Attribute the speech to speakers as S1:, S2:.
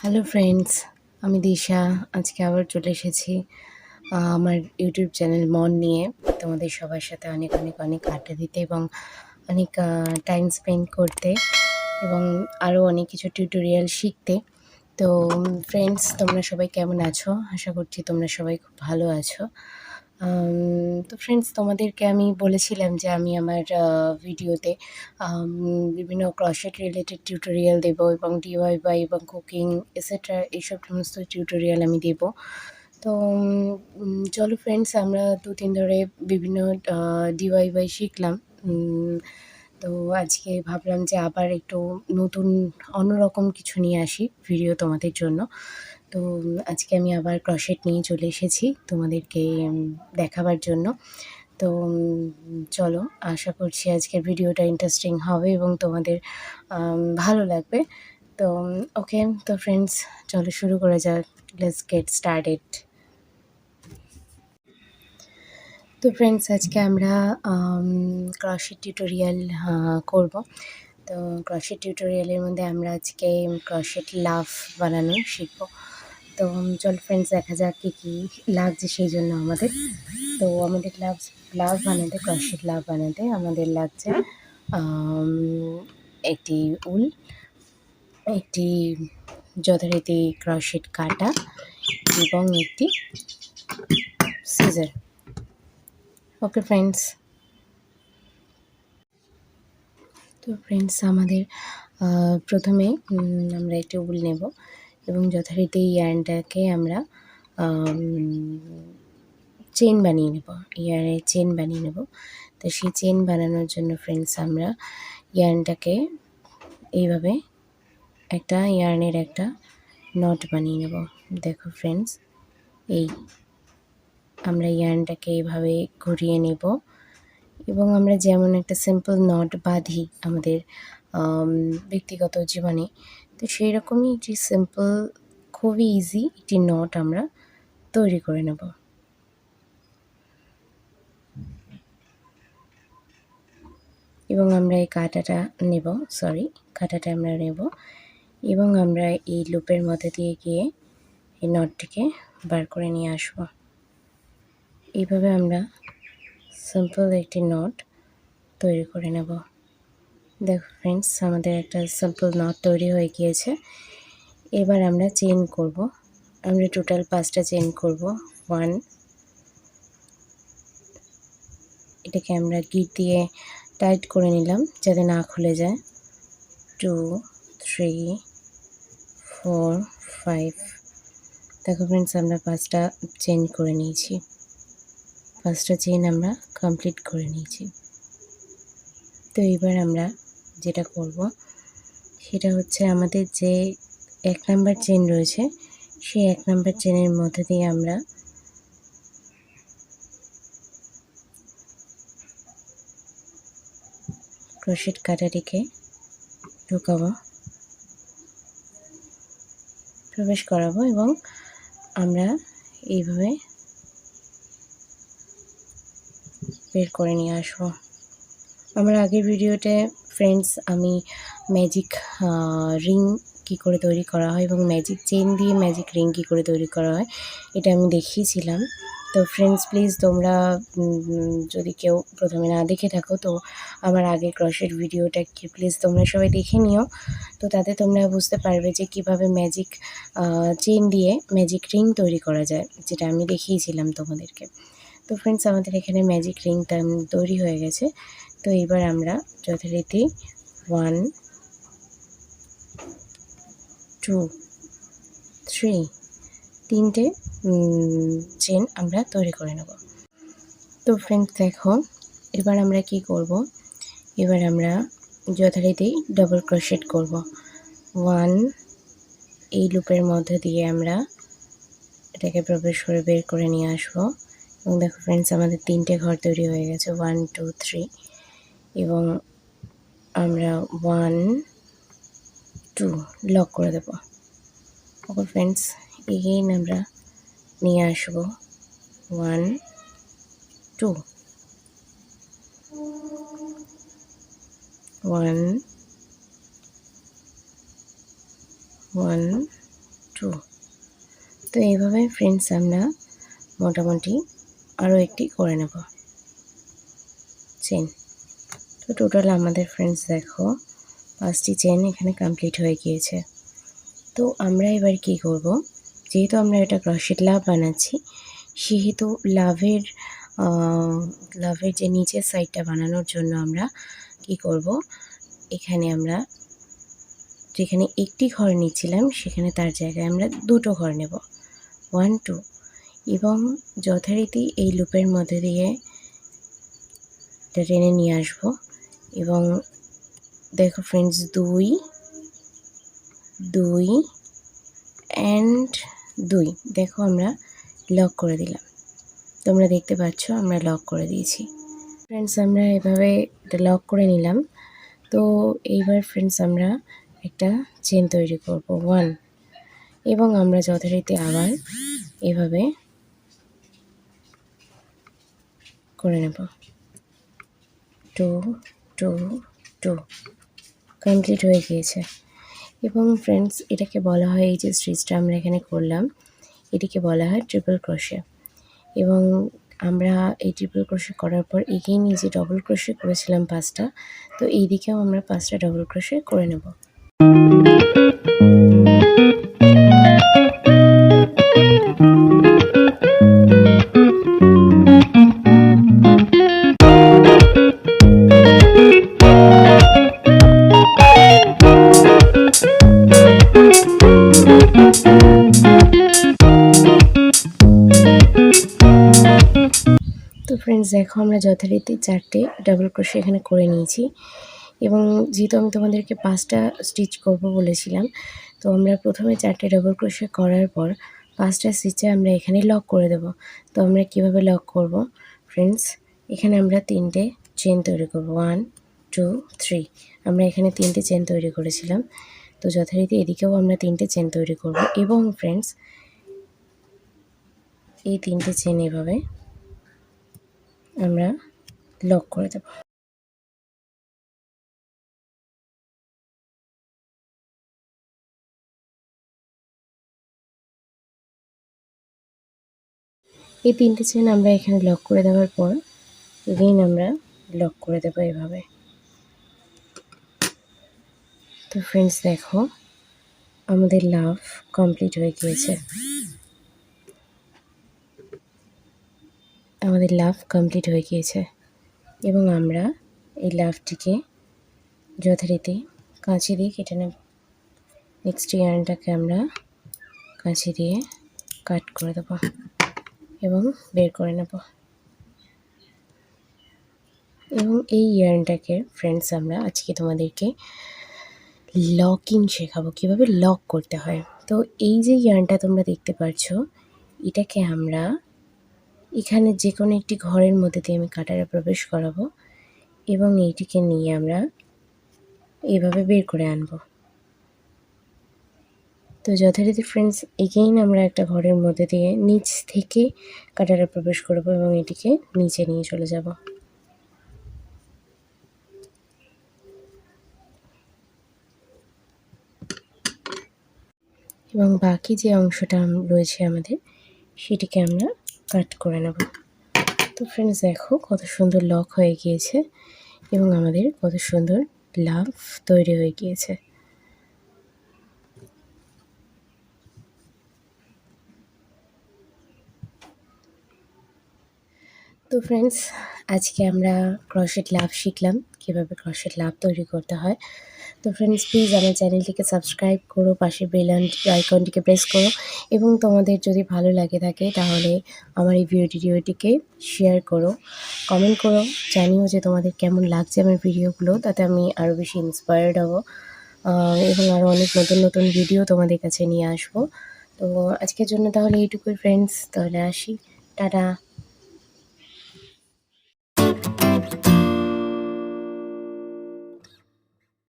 S1: Hello friends, আমি দিশা। আজকে আবার চলে এসেছি আমার ইউটিউব চ্যানেল মন নিয়ে তোমাদের সবার সাথে অনেক অনেক অনেক আড্ডা দিতে এবং অনেক টাইম স্পেন্ড করতে এবং আরও অনেক কিছু টিউটোরিয়াল শিখতে। তো ফ্রেন্ডস, তোমরা সবাই কেমন আছো? আশা করছি তোমরা সবাই খুব ভালো আছো। তো ফ্রেন্ডস, তোমাদেরকে আমি বলেছিলাম যে আমি আমার ভিডিওতে বিভিন্ন ক্রশেট রিলেটেড টিউটোরিয়াল দেবো এবং ডিআইওয়াই এবং কুকিং এসেট্রা এইসব সমস্ত টিউটোরিয়াল আমি দেবো। তো চলো ফ্রেন্ডস, আমরা 2-3 ধরে বিভিন্ন ডিআইওয়াই শিখলাম। তো আজকে ভাবলাম যে আবার একটু নতুন অন্যরকম কিছু নিয়ে আসি ভিডিও তোমাদের জন্য। তো আজকে আমি আবার ক্রশেট নিয়ে চলে এসেছি তোমাদেরকে দেখাবার জন্য। তো চলো, আশা করছি আজকের ভিডিওটা ইন্টারেস্টিং হবে এবং তোমাদের ভালো লাগবে। তো ওকে, তো ফ্রেন্ডস চলো শুরু করা যাক। Let's get started. তো ফ্রেন্ডস, আজকে আমরা ক্রশেট টিউটোরিয়াল করব। তো ক্রশেট টিউটোরিয়ালের মধ্যে আমরা আজকে ক্রশেট লাভ বানানো শিখব। তো চল ফ্রেন্ডস, দেখা যাক কী কী লাগছে সেই জন্য আমাদের। তো আমাদের লাভ বানাতে, ক্রশেট লাভ বানাতে আমাদের লাগছে একটি উল, একটি যথারীতি ক্রশেট কাটা এবং একটি সিজার। ওকে ফ্রেন্ডস, তো ফ্রেন্ডস আমাদের প্রথমে আমরা একটি উল নেব এবং যথারীতি ইয়ার্নটাকে আমরা চেন বানিয়ে নেব, ইয়ার্নের চেন বানিয়ে নেব। তো সেই চেন বানানোর জন্য ফ্রেন্ডস আমরা ইয়ার্নটাকে এইভাবে একটা ইয়ার্নের একটা নট বানিয়ে নেব। দেখো ফ্রেন্ডস, এই আমরা ইয়ার্নটাকে এইভাবে ঘুরিয়ে নেব এবং আমরা যেমন একটা সিম্পল নট বাঁধি আমাদের ব্যক্তিগত জীবনে, তো সেই রকমই একটি সিম্পল, খুবই ইজি একটি নট আমরা তৈরি করে নেব। এবং আমরা এই কাঁটাটা আমরা নেব এবং আমরা এই লুপের মধ্যে দিয়ে গিয়ে এই নটটিকে বার করে নিয়ে আসব। এইভাবে আমরা সিম্পল একটি নট তৈরি করে নেব। দেখো ফ্রেন্ডস, আমাদের একটা সিম্পল নট তৈরি হয়ে গিয়েছে। এবার আমরা চেইন করব। আমরা টোটাল 5টা চেইন করব। 1, এটাকে আমরা গিট দিয়ে টাইট করে নিলাম যাতে না খুলে যায়। 2, 3, 4, 5। দেখো ফ্রেন্ডস, আমরা 5টা চেইন করে নিয়েছি। 5টা চেইন আমরা কমপ্লিট করে নিয়েছি। তো এবার আমরা যেটা করব সেটা হচ্ছে আমাদের যে 1 নাম্বার চেন রয়েছে সেই 1 নাম্বার চেনের মধ্যে দিয়ে আমরা ক্রোশেট কাঁটাটিকে ঢোকাবো, প্রবেশ করাবো এবং আমরা এইভাবে বের করে নিয়ে আসবো। আমার আগের ভিডিওতে ফ্রেন্ডস আমি ম্যাজিক রিং কী করে তৈরি করা হয় এবং ম্যাজিক চেন দিয়ে ম্যাজিক রিং কী করে তৈরি করা হয় এটা আমি দেখিয়েছিলাম। তো ফ্রেন্ডস প্লিজ তোমরা যদি কেউ প্রথমে না দেখে থাকো তো আমার আগের ক্রশেট ভিডিওটা কি প্লিজ তোমরা সবাই দেখে নিও। তো তাতে তোমরা বুঝতে পারবে যে কীভাবে ম্যাজিক চেন দিয়ে ম্যাজিক রিং তৈরি করা যায়, যেটা আমি দেখিয়েছিলাম তোমাদেরকে। তো ফ্রেন্ডস, আমাদের এখানে ম্যাজিক রিংটা তৈরি হয়ে গেছে। তো এবার আমরা যথারীতি 1, 2, 3 তিনটে চেন আমরা তৈরি করে নেব। তো ফ্রেন্ডস দেখো, এবার আমরা কি করব, এবার আমরা যথারীতি ডাবল ক্রোশেট করব। 1, এই লুপের মধ্যে দিয়ে আমরা এটাকে প্রবেশ করে বের করে নিয়ে আসবো এবং দেখো ফ্রেন্ডস, আমাদের 3টে ঘর তৈরি হয়ে গেছে। 1, 2, 3 এবং আমরা 1, 2 লক করে দেব। ওকে ফ্রেন্ডস, এগেইন আমরা নিয়ে আসবো 1, 2, 1, 1, 2। তো এইভাবে ফ্রেন্ডস আমরা মোটামুটি আরও একটি করে নেব চেন। তো টোটাল আমাদের ফ্রেন্ডস দেখো 5টি চেন এখানে কমপ্লিট হয়ে গিয়েছে। তো আমরা এবার কি করব, যেহেতু আমরা এটা ক্রোশেট লাভ বানাচ্ছি, সেহেতু লাভের যে নিচের সাইডটা বানানোর জন্য আমরা কি করব, এখানে আমরা যেখানে একটি ঘর নিচ্ছিলাম সেখানে তার জায়গায় আমরা 2টো ঘর নেব, 1 2, এবং যথারীতি এই লুপের মধ্যে দিয়ে এটা টেনে নিয়ে আসবো। এবং দেখো ফ্রেন্ডস 2 2 অ্যান্ড 2, দেখো আমরা লক করে দিলাম। তোমরা দেখতে পাচ্ছ আমরা লক করে দিয়েছি। ফ্রেন্ডস আমরা এভাবে এটা লক করে নিলাম। তো এইবার ফ্রেন্ডস আমরা একটা চেন তৈরি করব 1, এবং আমরা যথারীতি আবার এভাবে করে নেব 2 2 2, কমপ্লিট হয়ে গিয়েছে। এবং ফ্রেন্ডস এটাকে বলা হয়, এই যে স্টিচটা আমরা এখানে করলাম এটিকে বলা হয় ট্রিপল ক্রোশে। এবং আমরা এই ট্রিপল ক্রোশে করার পর এগেইন এই যে ডবল ক্রোশে করেছিলাম 5টা, তো এই দিকেও আমরা 5টা ডবল ক্রোশে করে নেব। তো ফ্রেন্ডস দেখো আমরা যথারীতি 4টে ডাবল ক্রোশে এখানে করে নিয়েছি। এবং যেহেতু আমি তোমাদেরকে 5টা স্টিচ করব বলেছিলাম, তো আমরা প্রথমে 4টে ডাবল ক্রোশে করার পর 5টা স্টিচে আমরা এখানে লক করে দেব। তো আমরা কিভাবে লক করব ফ্রেন্ডস, এখানে আমরা 3টে চেন তৈরি করব, 1 2 3। আমরা এখানে 3টে চেন তৈরি করেছিলাম, তো যথারীতি এদিকেও আমরা 3টে চেন তৈরি করব। এবং ফ্রেন্ডস এই 3টে চেন এভাবে আমরা লক করে দেব। এই 3টে চেন আমরা এখানে লক করে দেওয়ার পর এগেইন আমরা লক করে দেবো এভাবে। তো ফ্রেন্ডস দেখো আমাদের লাভ কমপ্লিট হয়ে গিয়েছে। আমাদের লাভ কমপ্লিট হয়ে গিয়েছে এবং আমরা এই লাভটিকে যথারীতি কাঁচি দিয়ে কেটে নেব। নেক্সট ইয়ার্নটাকে আমরা কাঁচি দিয়ে কাট করে দেব এবং বের করে নেব। এবং এই ইয়ার্নটাকে ফ্রেন্ডস আমরা আজকে তোমাদেরকে লকিং শেখাবো, কীভাবে লক করতে হয়। তো এই যে ইয়ার্নটা তোমরা দেখতে পাচ্ছ, এটাকে আমরা এখানে যে কোনো একটি ঘরের মধ্যে দিয়ে আমি কাটারে প্রবেশ করাবো এবং এইটিকে নিয়ে আমরা এভাবে বের করে আনবো। তো যথারীতি ফ্রেন্ডস এগেইন আমরা একটা ঘরের মধ্যে দিয়ে নিচ থেকে কাটারে প্রবেশ করবো এবং এটিকে নিচে নিয়ে চলে যাব। এবং বাকি যে অংশটা রয়েছে আমাদের সেটিকে আমরা কাট করে নেব। তো ফ্রেন্ডস দেখো কত সুন্দর লক হয়ে গিয়েছে এবং আমাদের কত সুন্দর লাভ তৈরি হয়ে গিয়েছে। তো ফ্রেন্ডস আজকে আমরা ক্রোশেট লাভ শিখলাম, কীভাবে ক্রোশেট লাভ তৈরি করতে হয়। তো ফ্রেন্ডস প্লিজ আমার চ্যানেলটিকে সাবস্ক্রাইব করো, পাশে বেল আইকনটিকে প্রেস করো এবং তোমাদের যদি ভালো লাগে থাকে তাহলে আমার এই ভিডিওটিকে শেয়ার করো, কমেন্ট করো, জানিও যে তোমাদের কেমন লাগছে আমার ভিডিওগুলো, তাতে আমি আরও বেশি ইন্সপায়ার্ড হব এবং আরও অনেক নতুন নতুন ভিডিও তোমাদের কাছে নিয়ে আসবো। তো আজকের জন্য তাহলে এইটুকুই ফ্রেন্ডস, তাহলে আসি, টাটা।